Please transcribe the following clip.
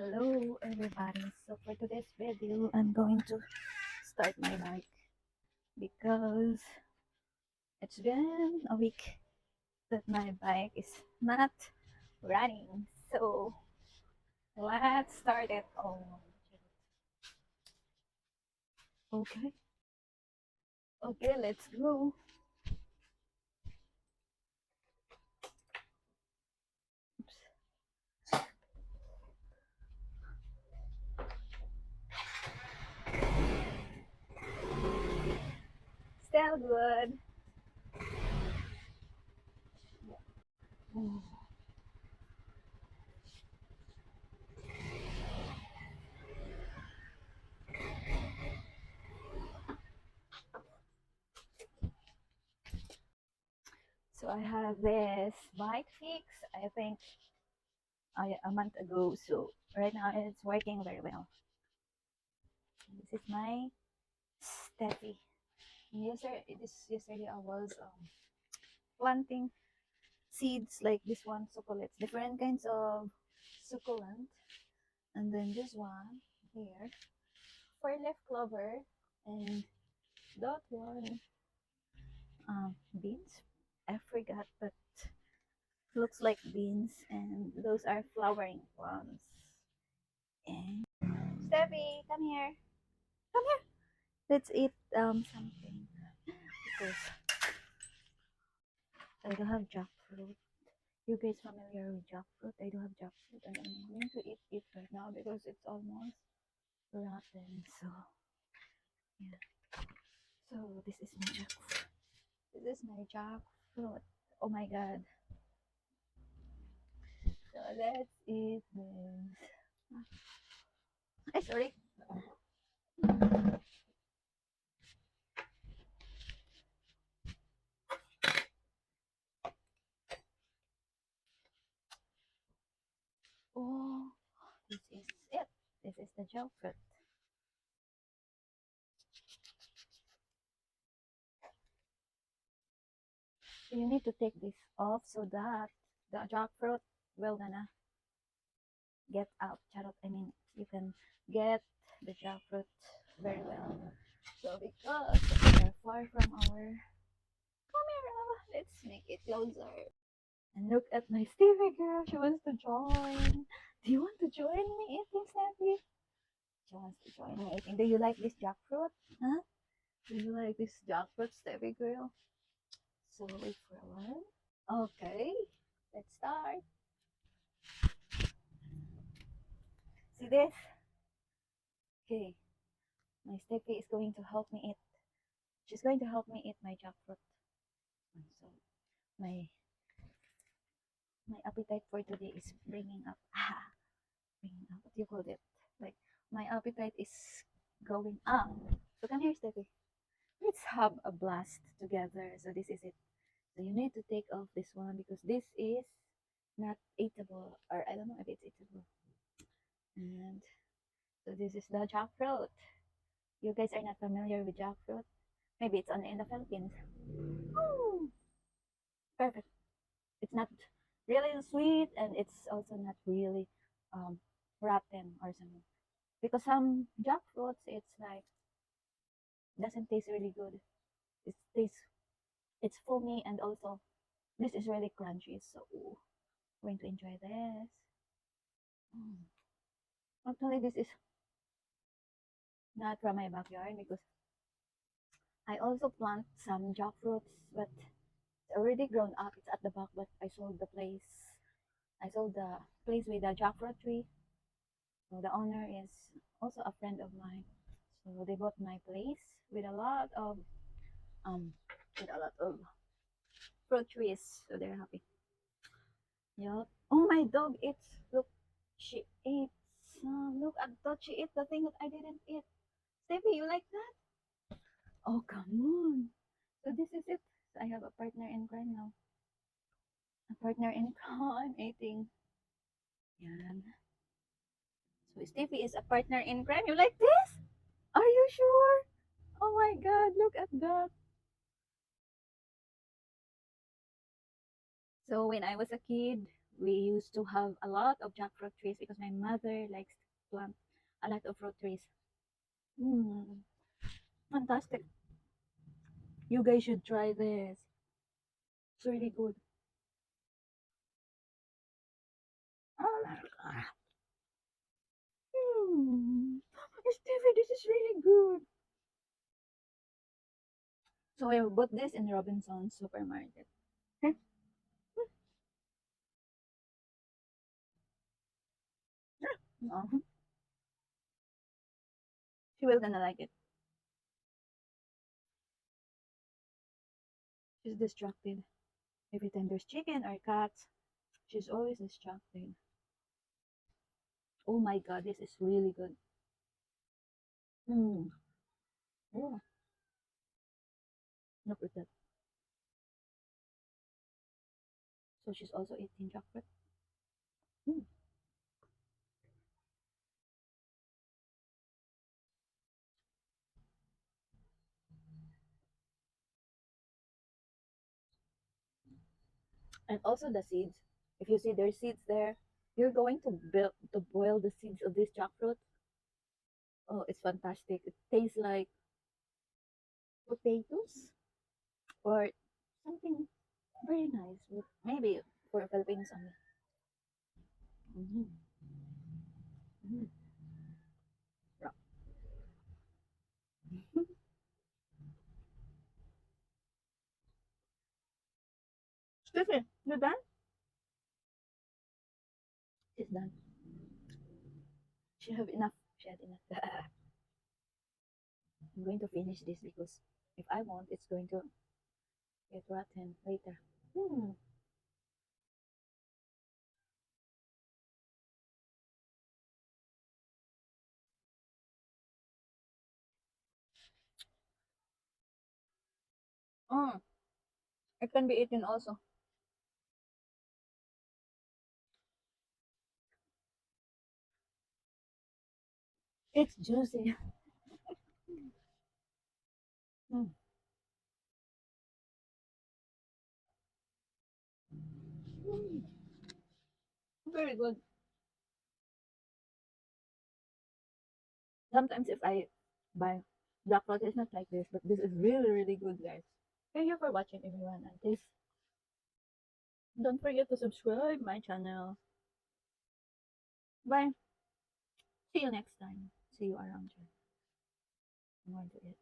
Hello everybody. So for today's video, I'm going to start my bike because it's been a week that my bike is not running. So let's start it. Oh, okay. Okay, let's go. Oops. Still good. Mm. So I have this bike fix, I think a month ago. So right now it's working very well. This is my Steffi. Yesterday I was planting seeds like this one, succulents, different kinds of succulent, and then this one here, four-leaf clover, and that one, beans. I forgot, but looks like beans, and those are flowering ones. And Steffi, come here, come here. Let's eat something because I don't have jackfruit. You guys familiar with jackfruit? I do have jackfruit and I'm going to eat it right now because it's almost rotten. So yeah. So this is my jackfruit. This is my jackfruit. Oh my god. So let's eat this. Ay, sorry. Oh, this is it. This is the jackfruit. So you need to take this off so that the jackfruit will gonna get out. Charot. I mean, you can get the jackfruit very well. So because we are far from our camera, let's make it closer. And look at my Stevie girl. She wants to join. Do you want to join me eating, Stevie? She wants to join me eating. Do you like this jackfruit? Huh? Do you like this jackfruit, Stevie girl? So wait for a while. Okay, let's start. See this? Okay, my Steffi is going to help me eat. She's going to help me eat my jackfruit. So my my appetite for today is bringing up. Bringing up. What do you call it? Like my appetite is going up. So come here, Steffi. Let's have a blast together. So this is it. So you need to take off this one because this is not eatable, or I don't know if it's eatable. And so this is the jackfruit. You guys are not familiar with jackfruit? Maybe it's only in the Philippines. Oh, perfect. It's not really sweet and it's also not really um, rotten or something. Because some jackfruits, it's like doesn't taste really good. It tastes it's foamy and also this is really crunchy. So I'm going to enjoy this. Mm. Actually, this is not from my backyard because I also plant some jackfruits, but it's already grown up. It's at the back, but I sold the place. I sold the place with the jackfruit tree. So the owner is also a friend of mine. So they bought my place with a lot of um with a lot of fruit trees. So they're happy. Yup. Oh, my dog eats. Look, she eats. Look, I thought she ate the thing that I didn't eat. Stevie, you like that? Oh, come on. So this is it. So I have a partner in crime now. A partner in crime eating. Yan. So Stevie is a partner in crime. You like this? Are you sure? Oh my God, look at that. So when I was a kid, we used to have a lot of jackfruit trees because my mother likes to plant a lot of fruit trees. Mm, fantastic. You guys should try this. It's really good. Oh my god. Mm. Stevie, this is really good. So I bought this in Robinson's supermarket. Okay. No, she will gonna like it. She's distracted. Every time there's chicken or cats, she's always distracted. Oh my god, this is really good. Mm. Oh, look at that. So she's also eating chocolate. Mm. And also the seeds. If you see there's seeds there, you're going to boil the seeds of this jackfruit. Oh, it's fantastic. It tastes like potatoes or something very nice. Maybe for Filipinos only. Mhm. Mhm. Yeah. Steffi, you done? She's done. She have enough. She had enough. I'm going to finish this because if I won't, it's going to get rotten later. Hmm. Oh, it can be eaten also. It's juicy. Mm. Mm. Very good. Sometimes if I buy jackfruit, it's not like this, but this is really, really good, guys. Thank you for watching, everyone. And please don't forget to subscribe my channel. Bye. See you next time. See you around here. I'm going to eat.